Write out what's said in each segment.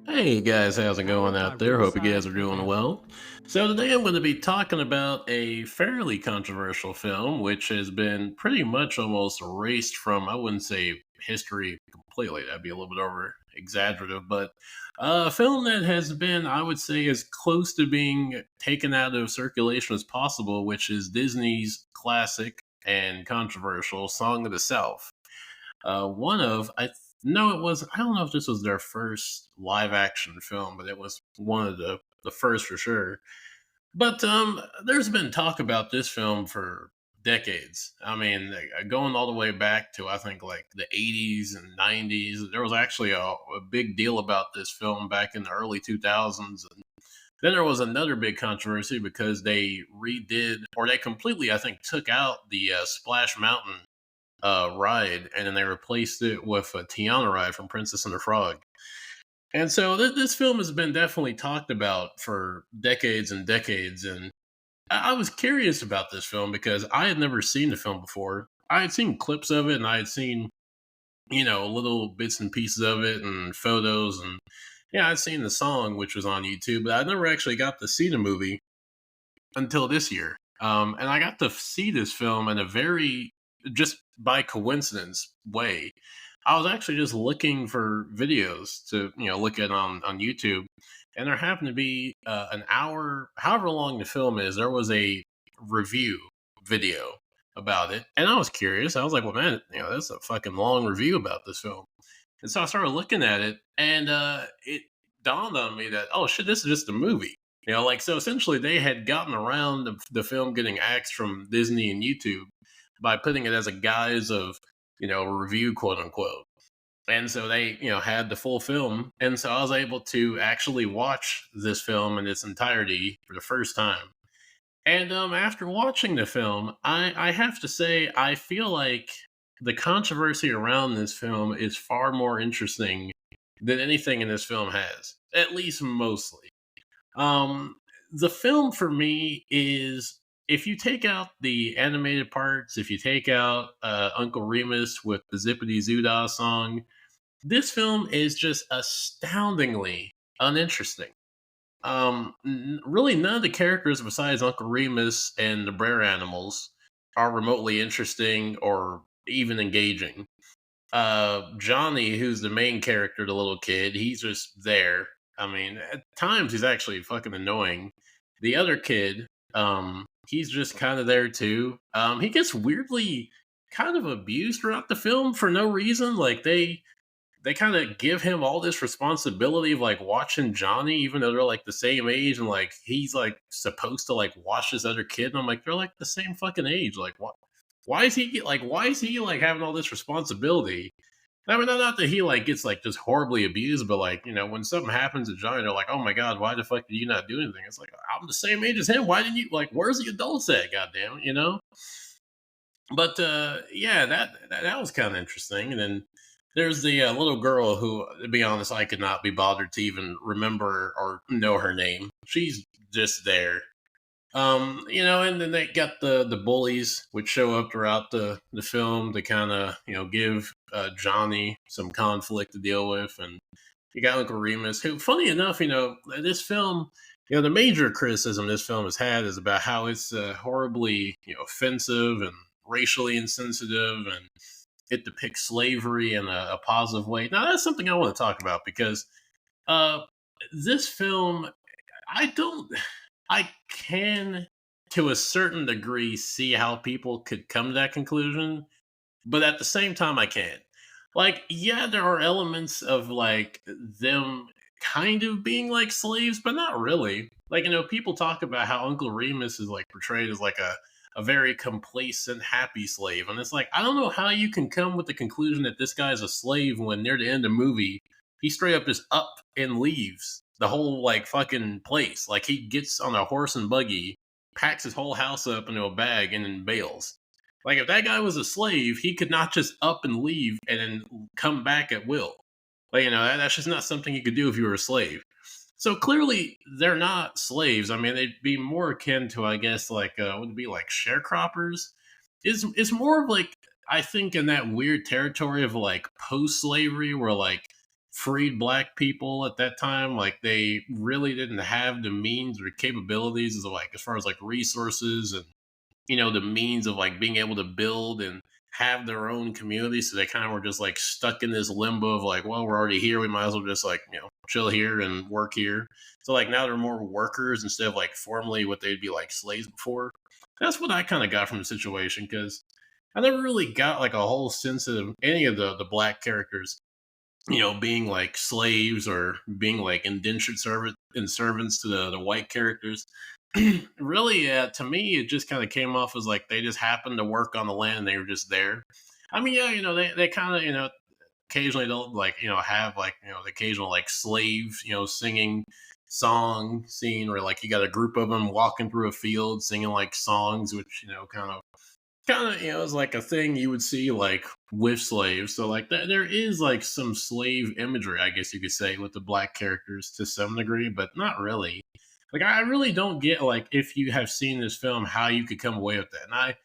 Hey guys, how's it going out there? Hope you guys are doing well. So, today I'm going to be talking about a fairly controversial film, which has been pretty much almost erased from, I wouldn't say history completely, that'd be a little bit over exaggerative, but a film that has been, I would say, as close to being taken out of circulation as possible, which is Disney's classic and controversial Song of the South. One of I no, it was. I don't know if this was their first live action film, but it was one of the first for sure. But there's been talk about this film for decades. I mean, going all the way back to I think like the 80s and 90s. There was actually a big deal about this film back in the early 2000s. And then there was another big controversy because they redid or they completely, I think, took out the Splash Mountain ride, and then they replaced it with a Tiana ride from Princess and the Frog. And so this film has been definitely talked about for decades and decades. And I was curious about this film because I had never seen the film before. I had seen clips of it, and I had seen little bits and pieces of it and photos, and yeah, I'd seen the song which was on YouTube, but I never actually got to see the movie until this year. And I got to see this film in a very just by coincidence way. I was actually just looking for videos to look at on YouTube, and there happened to be an hour, however long the film is. There was a review video about it, and I was curious. I was like, "Well, man, that's a fucking long review about this film." And so I started looking at it, and it dawned on me that oh shit, this is just a movie. Like so essentially they had gotten around the film getting axed from Disney and YouTube by putting it as a guise of, a review, quote unquote. And so they, had the full film. And so I was able to actually watch this film in its entirety for the first time. And after watching the film, I have to say, I feel like the controversy around this film is far more interesting than anything in this film has, at least mostly. Um, the film for me is if you take out the animated parts, if you take out Uncle Remus with the Zippity Zoodah song, this film is just astoundingly uninteresting. Really, none of the characters besides Uncle Remus and the Brer Animals are remotely interesting or even engaging. Johnny, who's the main character, the little kid, he's just there. I mean, at times he's actually fucking annoying. The other kid, he's just kind of there too. He gets weirdly kind of abused throughout the film for no reason. Like they kind of give him all this responsibility of like watching Johnny, even though they're like the same age, and like he's like supposed to like watch this other kid. And I'm like, they're like the same fucking age. Like, what? Why is he like having all this responsibility? I mean, not that he like gets like just horribly abused, but like when something happens to Johnny, they're like, "Oh my god, why the fuck did you not do anything?" It's like I'm the same age as him. Why didn't you like? Where's the adults at? Goddamn, But yeah, that was kind of interesting. And then there's the little girl who, to be honest, I could not be bothered to even remember or know her name. She's just there. And then they got the bullies, which show up throughout the film to kind of give Johnny some conflict to deal with, and you got Uncle Remus, who, funny enough, this film, the major criticism this film has had is about how it's horribly offensive and racially insensitive, and it depicts slavery in a positive way. Now that's something I want to talk about because uh, this film, I don't. I can, to a certain degree, see how people could come to that conclusion, but at the same time, I can't. Like, yeah, there are elements of like them kind of being like slaves, but not really. Like, people talk about how Uncle Remus is like portrayed as like a very complacent, happy slave. And it's like, I don't know how you can come with the conclusion that this guy's a slave when near the end of the movie, he straight up just up and leaves the whole like fucking place. Like he gets on a horse and buggy, packs his whole house up into a bag, and then bails. Like if that guy was a slave, he could not just up and leave and then come back at will. Like that's just not something you could do if you were a slave. So clearly they're not slaves. I mean, they'd be more akin to, I guess, like would it be like sharecroppers? Is more of like I think in that weird territory of like post slavery where like freed black people at that time. Like they really didn't have the means or capabilities as like as far as like resources and the means of like being able to build and have their own community. So they kind of were just like stuck in this limbo of like, well, we're already here. We might as well just like, chill here and work here. So like now they're more workers instead of like formerly what they'd be like slaves before. That's what I kind of got from the situation because I never really got like a whole sense of any of the black characters being like slaves or being like indentured servant and servants to the white characters. Really, to me, it just kind of came off as like they just happened to work on the land and they were just there. I mean, yeah, they kind of, occasionally they'll like, have like, the occasional like slave, singing song scene where like you got a group of them walking through a field singing like songs, which, kind of is like a thing you would see like with slaves. So like there is like some slave imagery, I guess you could say, with the black characters to some degree, but not really. Like I really don't get like if you have seen this film how you could come away with that. And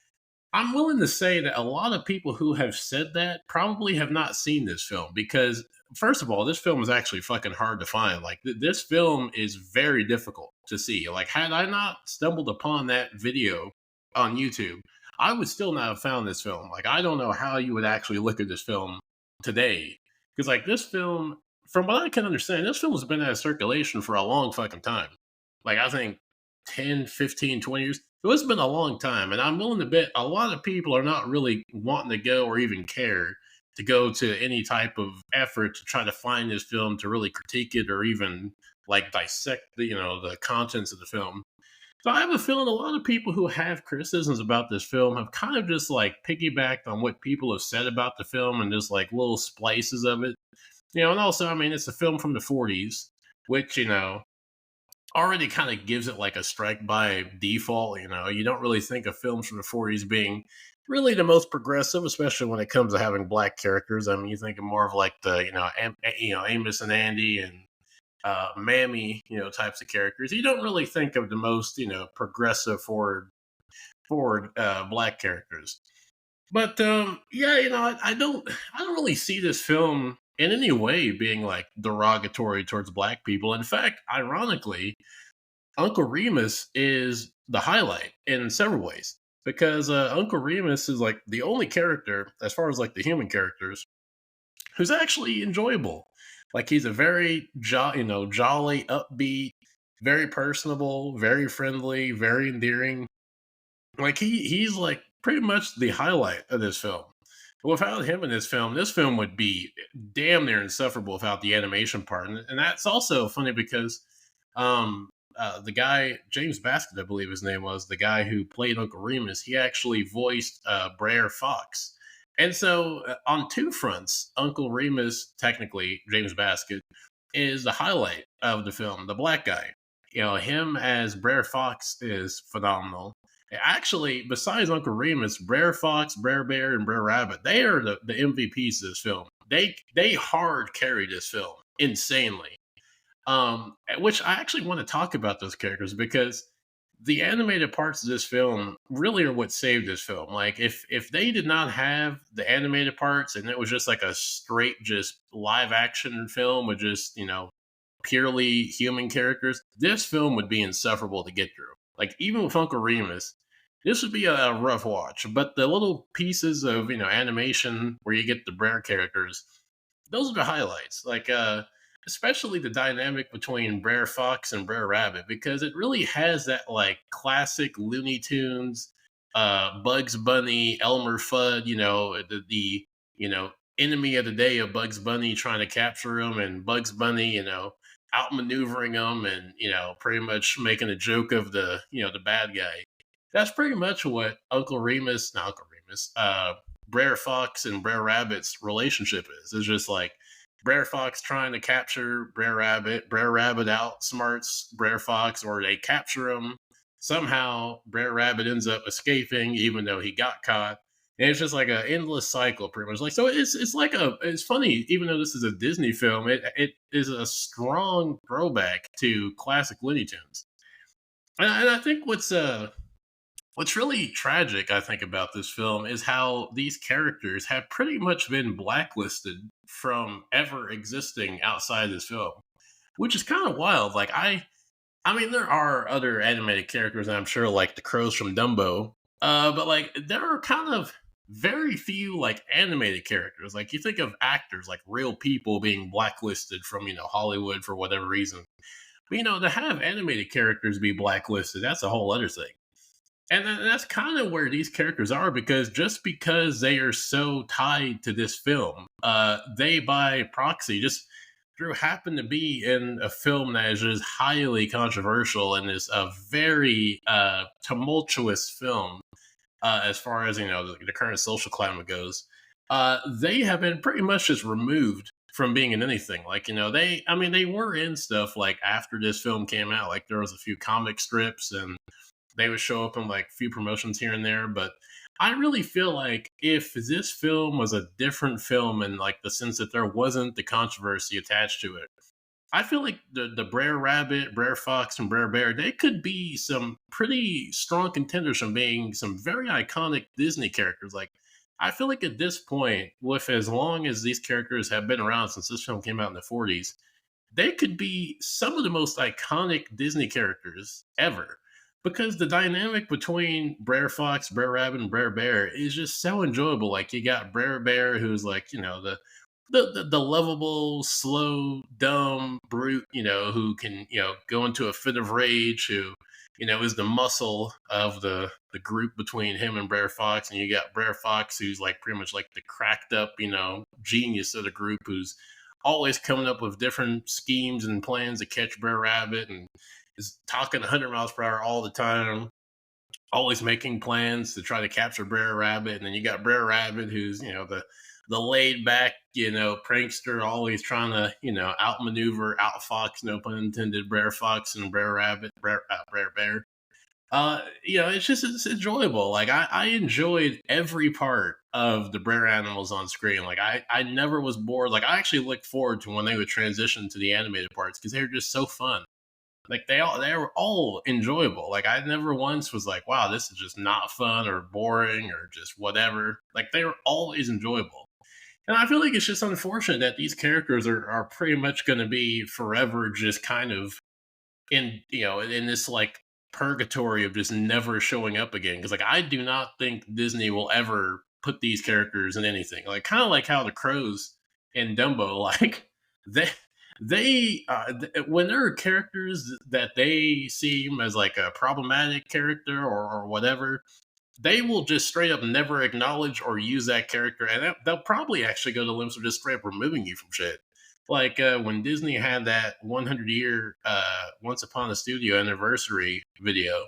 I'm willing to say that a lot of people who have said that probably have not seen this film because, first of all, this film is actually fucking hard to find. Like, this film is very difficult to see. Like, had I not stumbled upon that video on YouTube, I would still not have found this film. Like, I don't know how you would actually look at this film today. Because, like, this film, from what I can understand, this film has been out of circulation for a long fucking time. Like, I think 10, 15, 20 years. So it's been a long time, and I'm willing to bet a lot of people are not really wanting to go or even care to go to any type of effort to try to find this film to really critique it or even like dissect the contents of the film. So I have a feeling a lot of people who have criticisms about this film have kind of just like piggybacked on what people have said about the film and just like little splices of it. And also, I mean, it's a film from the 40s, which, already kind of gives it like a strike by default. You don't really think of films from the 40s being really the most progressive, especially when it comes to having black characters. I mean, you think of more of like the Amos and Andy and Mammy types of characters. You don't really think of the most progressive forward black characters. But yeah, I don't really see this film in any way being like derogatory towards black people. In fact, ironically, Uncle Remus is the highlight in several ways because Uncle Remus is like the only character, as far as like the human characters, who's actually enjoyable. Like he's a very jolly, upbeat, very personable, very friendly, very endearing. Like he's like pretty much the highlight of this film. Without him in this film would be damn near insufferable without the animation part, and that's also funny because the guy James Baskett, I believe his name was, the guy who played Uncle Remus, he actually voiced Brer Fox, and so on two fronts, Uncle Remus, technically James Baskett, is the highlight of the film. The black guy, him as Brer Fox is phenomenal. Actually, besides Uncle Remus, Brer Fox, Brer Bear, and Brer Rabbit, they are the MVPs of this film. They hard carry this film insanely. Which I actually want to talk about those characters because the animated parts of this film really are what saved this film. Like if they did not have the animated parts and it was just like a straight just live action film with just purely human characters, this film would be insufferable to get through. Like even with Uncle Remus, this would be a rough watch. But the little pieces of animation where you get the Brer characters, those are the highlights. Like especially the dynamic between Brer Fox and Brer Rabbit because it really has that like classic Looney Tunes, Bugs Bunny, Elmer Fudd, the enemy of the day of Bugs Bunny trying to capture him and Bugs Bunny, outmaneuvering him and pretty much making a joke of the bad guy. That's pretty much what not Uncle Remus, Brer Fox and Brer Rabbit's relationship is. It's just like Brer Fox trying to capture Brer Rabbit. Brer Rabbit outsmarts Brer Fox, or they capture him. Somehow, Brer Rabbit ends up escaping, even though he got caught. And it's just like an endless cycle, pretty much. Like so, it's funny. Even though this is a Disney film, it is a strong throwback to classic Looney Tunes. And I think what's What's really tragic, I think, about this film is how these characters have pretty much been blacklisted from ever existing outside this film, which is kind of wild. I mean, there are other animated characters, I'm sure, like the crows from Dumbo, but like there are kind of very few like animated characters. Like you think of actors, like real people being blacklisted from Hollywood for whatever reason. But to have animated characters be blacklisted, that's a whole other thing. And that's kind of where these characters are because just because they are so tied to this film, they by proxy just through happen to be in a film that is just highly controversial and is a very tumultuous film as far as the current social climate goes. They have been pretty much just removed from being in anything. Like I mean, they were in stuff like after this film came out. Like there was a few comic strips and they would show up in like a few promotions here and there, but I really feel like if this film was a different film in like the sense that there wasn't the controversy attached to it, I feel like the Brer Rabbit, Brer Fox, and Brer Bear, they could be some pretty strong contenders from being some very iconic Disney characters. Like I feel like at this point, with as long as these characters have been around since this film came out in the 40s, they could be some of the most iconic Disney characters ever. Because the dynamic between Brer Fox, Brer Rabbit, and Brer Bear is just so enjoyable. Like you got Brer Bear, who's like the lovable, slow, dumb brute, who can go into a fit of rage, who is the muscle of the group between him and Brer Fox, and you got Brer Fox, who's like pretty much like the cracked up genius of the group, who's always coming up with different schemes and plans to catch Brer Rabbit and is talking 100 miles per hour all the time, always making plans to try to capture Brer Rabbit. And then you got Brer Rabbit, who's the laid back prankster, always trying to outmaneuver, outfox, no pun intended, Brer Fox and Brer Rabbit, Brer Bear. It's enjoyable. Like I enjoyed every part of the Brer animals on screen. Like I never was bored. Like I actually looked forward to when they would transition to the animated parts because they were just so fun. Like they were all enjoyable. Like I never once was like, wow, this is just not fun or boring or just whatever. Like they were always enjoyable. And I feel like it's just unfortunate that these characters are pretty much going to be forever just kind of in this like purgatory of just never showing up again. Because like I do not think Disney will ever put these characters in anything. Like kind of like how the crows in Dumbo, like they when there are characters that they seem as like a problematic character or whatever, they will just straight up never acknowledge or use that character, and they'll probably actually go to lengths of just straight up removing you from shit. Like when Disney had that 100-year Once Upon a Studio anniversary video,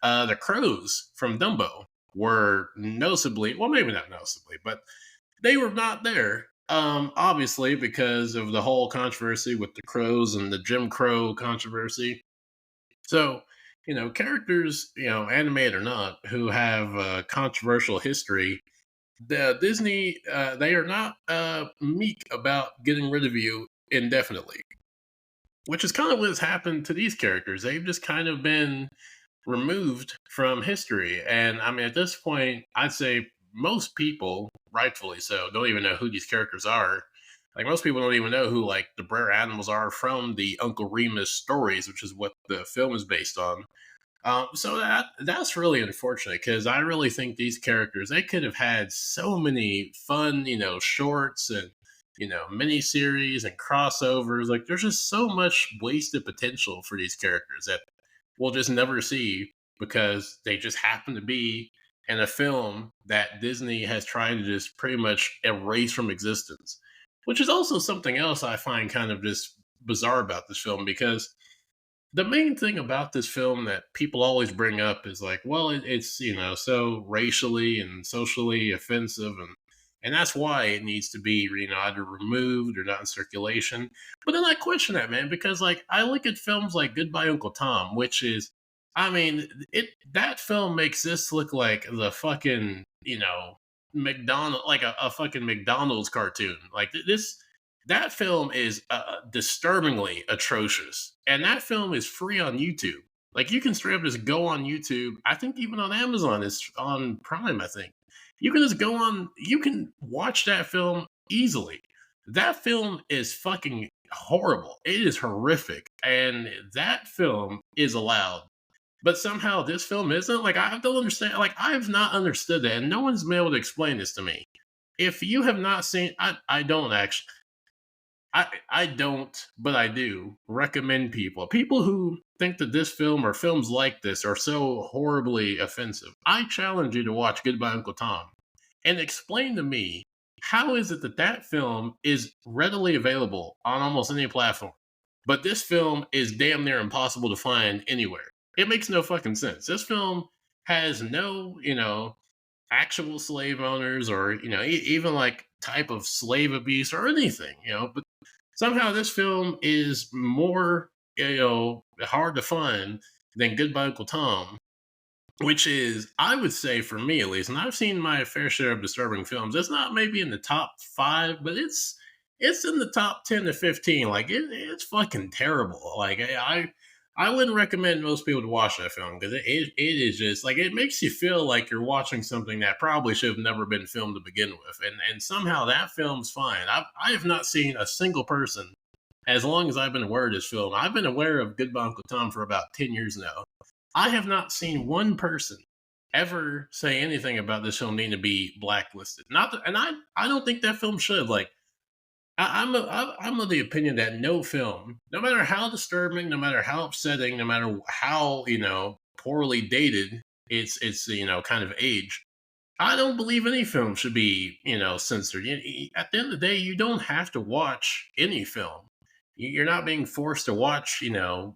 the crows from Dumbo were noticeably, well, maybe not noticeably, but they were not there. Obviously, because of the whole controversy with the crows and the Jim Crow controversy. So, characters, animated or not, who have controversial history, the Disney, they are not meek about getting rid of you indefinitely, which is kind of what has happened to these characters. They've just kind of been removed from history. And I mean, at this point, I'd say most people, rightfully so, don't even know who these characters are. Like most people don't even know who like the Brer animals are from the Uncle Remus stories, which is what the film is based on. So that's really unfortunate because I really think these characters they could have had so many fun, shorts and mini series and crossovers. Like there's just so much wasted potential for these characters that we'll just never see because they just happen to be in a film that Disney has tried to just pretty much erase from existence. Which is also something else I find kind of just bizarre about this film because the main thing about this film that people always bring up is like, well, it's so racially and socially offensive, and that's why it needs to be either removed or not in circulation. But then I question that, man, because like I look at films like Goodbye Uncle Tom, which is, I mean, it that film makes this look like the fucking McDonald like a fucking McDonald's cartoon. Like this that film is disturbingly atrocious, and that film is free on YouTube. Like you can straight up just go on YouTube. I think even on Amazon, it's on Prime. I think you can just go on. You can watch that film easily. That film is fucking horrible. It is horrific, and that film is allowed. But somehow this film isn't. Like I don't understand. Like I've not understood that, and no one's been able to explain this to me. If you have not seen, I don't actually. I don't, but I do recommend people who think that this film or films like this are so horribly offensive. I challenge you to watch Goodbye Uncle Tom and explain to me how is it that that film is readily available on almost any platform, but this film is damn near impossible to find anywhere. It makes no fucking sense. This film has no, actual slave owners or even like type of slave abuse or anything, but somehow this film is more, hard to find than Goodbye Uncle Tom, which is, I would say, for me at least, and I've seen my fair share of disturbing films. It's not maybe in the top five, but it's in the top 10 to 15. Like it's fucking terrible. Like I wouldn't recommend most people to watch that film because it is just like it makes you feel like you're watching something that probably should have never been filmed to begin with, and somehow that film's fine. I have not seen a single person as long as I've been aware of this film. I've been aware of Goodbye Uncle Tom for about 10 years now. I have not seen one person ever say anything about this film needing to be blacklisted. Not that, and I don't think that film should. Like I'm of the opinion that no film, no matter how disturbing, no matter how upsetting, no matter how poorly dated it's kind of age, I don't believe any film should be censored. At the end of the day, you don't have to watch any film. You're not being forced to watch Gone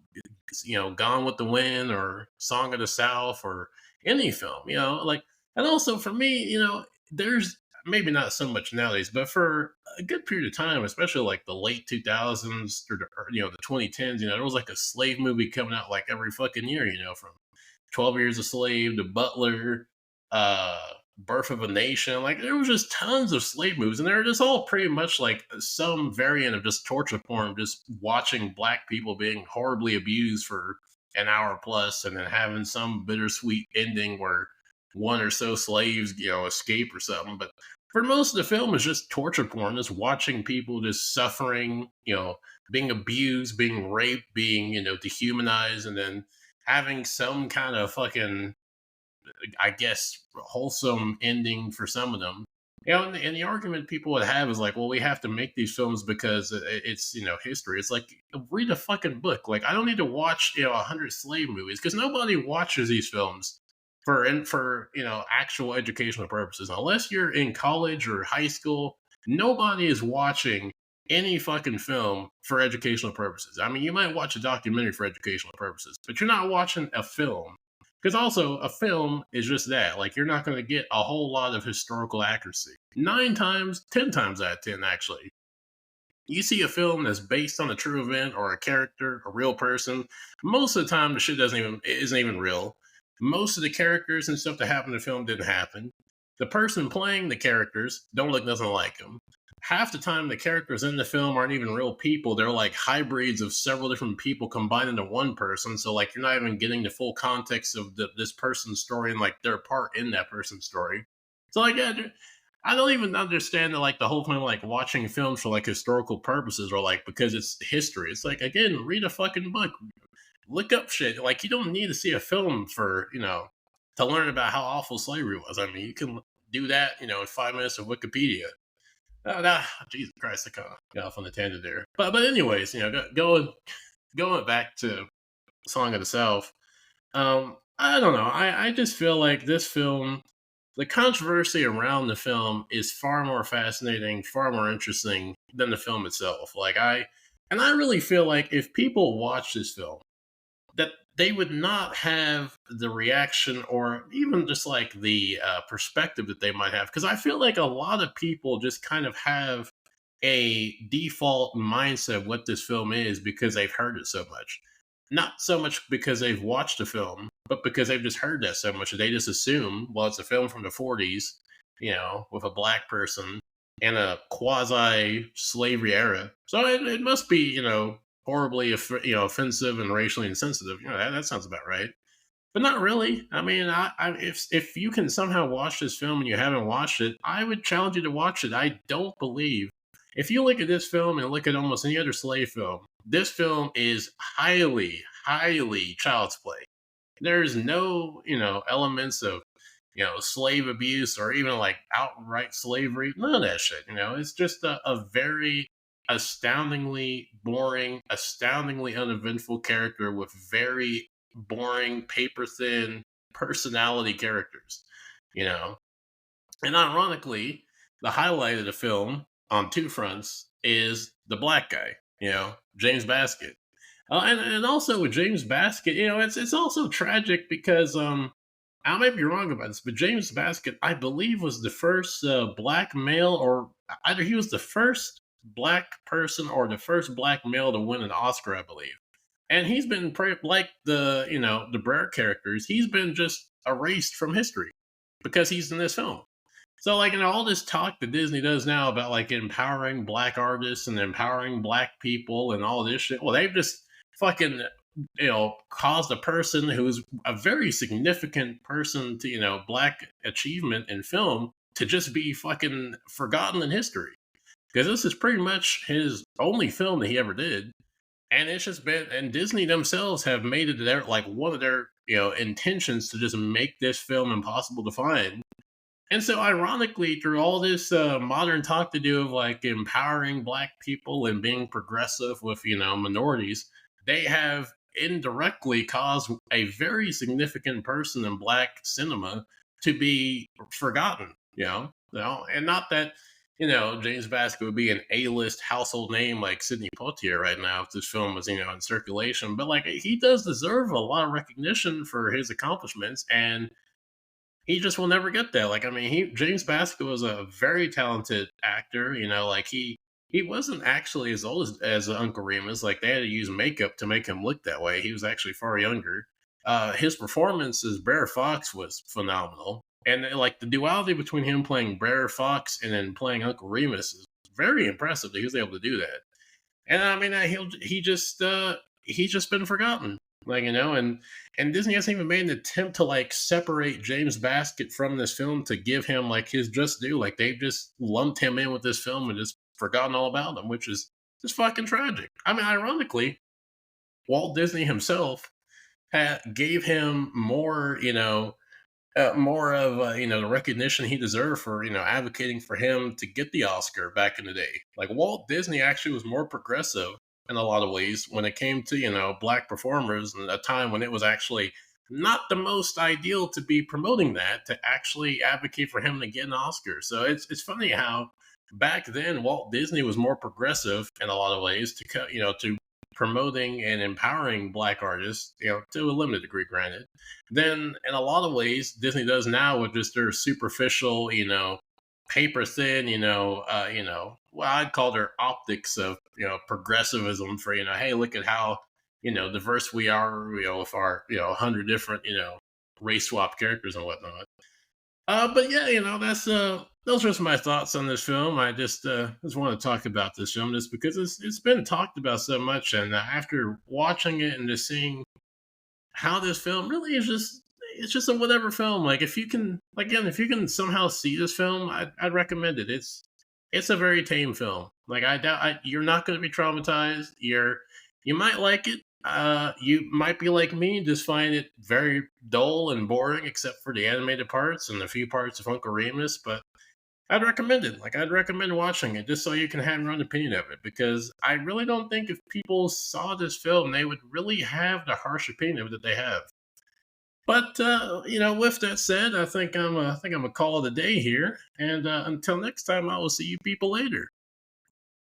with the Wind or Song of the South or any film. Like, and also for me, there's maybe not so much nowadays, but for a good period of time, especially like the late 2000s or the 2010s, there was like a slave movie coming out like every fucking year, from 12 Years a Slave to Butler, Birth of a Nation. Like there was just tons of slave movies, and they're just all pretty much like some variant of just torture porn, just watching black people being horribly abused for an hour plus, and then having some bittersweet ending where one or so slaves, escape or something. But for most of the film, it's just torture porn, just watching people just suffering, being abused, being raped, being, dehumanized, and then having some kind of fucking, I guess, wholesome ending for some of them. And the argument people would have is like, well, we have to make these films because it's history. It's like read a fucking book. Like I don't need to watch 100 slave movies because nobody watches these films for actual educational purposes unless you're in college or high school. Nobody is watching any fucking film for educational purposes. I mean, you might watch a documentary for educational purposes, but you're not watching a film because also a film is just that. Like you're not going to get a whole lot of historical accuracy. 9 times, 10 times out of 10, actually. You see a film that's based on a true event or a character, a real person. Most of the time, the shit isn't even real. Most of the characters and stuff that happened in the film didn't happen. The person playing the characters don't look nothing like them. Half the time, the characters in the film aren't even real people. They're like hybrids of several different people combined into one person. So, like, you're not even getting the full context of this person's story and like their part in that person's story. So, like, yeah, I don't even understand like the whole point of like watching films for like historical purposes or like because it's history. It's like again, read a fucking book, look up shit. Like you don't need to see a film for to learn about how awful slavery was. I mean, you can do that in 5 minutes of Wikipedia. Jesus Christ, I kind of got off on the tangent there. But anyways, going back to Song of the South. I don't know. I just feel like this film, the controversy around the film is far more fascinating, far more interesting than the film itself. And I really feel like if people watch this film, that they would not have the reaction or even just like the perspective that they might have. Because I feel like a lot of people just kind of have a default mindset of what this film is because they've heard it so much. Not so much because they've watched the film, but because they've just heard that so much that they just assume, well, it's a film from the 40s, with a black person and a quasi slavery era. So it must be, horribly, offensive and racially insensitive. That sounds about right. But not really. I mean, if you can somehow watch this film and you haven't watched it, I would challenge you to watch it. I don't believe if you look at this film and look at almost any other slave film, this film is highly, highly child's play. There's no, elements of, slave abuse or even like outright slavery. None of that shit. It's just a very astoundingly boring, astoundingly uneventful character with very boring, paper thin personality characters. You know, and ironically, the highlight of the film on two fronts is the black guy. James Basket. And also with James Basket, it's also tragic because I might be wrong about this, but James Basket, I believe, was the first black male, or either he was the first black person or the first black male to win an Oscar, I believe. And he's been like the Brer characters. He's been just erased from history because he's in this film. So like all this talk that Disney does now about like empowering black artists and empowering black people and all this shit, well, they've just fucking caused a person who's a very significant person to black achievement in film to just be fucking forgotten in history because this is pretty much his only film that he ever did, and it's just been, and Disney themselves have made it their like one of their intentions to just make this film impossible to find. And so, ironically, through all this modern talk to do of like empowering black people and being progressive with minorities, they have indirectly caused a very significant person in black cinema to be forgotten. And not that James Basket would be an A-list household name like Sidney Poitier right now if this film was in circulation, but like he does deserve a lot of recognition for his accomplishments, and he just will never get there. Like, I mean, James Basket was a very talented actor. Like he wasn't actually as old as Uncle Remus. Like they had to use makeup to make him look that way. He was actually far younger. His performance as Bear Fox was phenomenal, and like the duality between him playing Bear Fox and then playing Uncle Remus is very impressive that he was able to do that. And I mean, he's just been forgotten. Like and Disney hasn't even made an attempt to like separate James Basket from this film to give him like his just due. Like they've just lumped him in with this film and just forgotten all about him, which is just fucking tragic. I mean, ironically, Walt Disney himself gave him more of the recognition he deserved for advocating for him to get the Oscar back in the day. Like Walt Disney actually was more progressive in a lot of ways when it came to black performers in a time when it was actually not the most ideal to be promoting that, to actually advocate for him to get an Oscar. So it's funny how back then Walt Disney was more progressive in a lot of ways to promoting and empowering black artists, to a limited degree, granted, than in a lot of ways Disney does now with just their superficial, paper thin, well, I'd call their optics of, progressivism for, hey, look at how, diverse we are, with our, 100 different, race swap characters and whatnot. But yeah, that's those are just my thoughts on this film. I just want to talk about this film just because it's been talked about so much, and after watching it and just seeing how this film really is just a whatever film. Like if you can again if you can somehow see this film, I'd recommend it. It's a very tame film. Like I doubt you're not going to be traumatized. You might like it. You might be like me, just find it very dull and boring, except for the animated parts and a few parts of Uncle Remus. But I'd recommend it. Like I'd recommend watching it just so you can have your own opinion of it. Because I really don't think if people saw this film, they would really have the harsh opinion that they have. But with that said, I think I'm a call it a day here. And until next time, I will see you people later.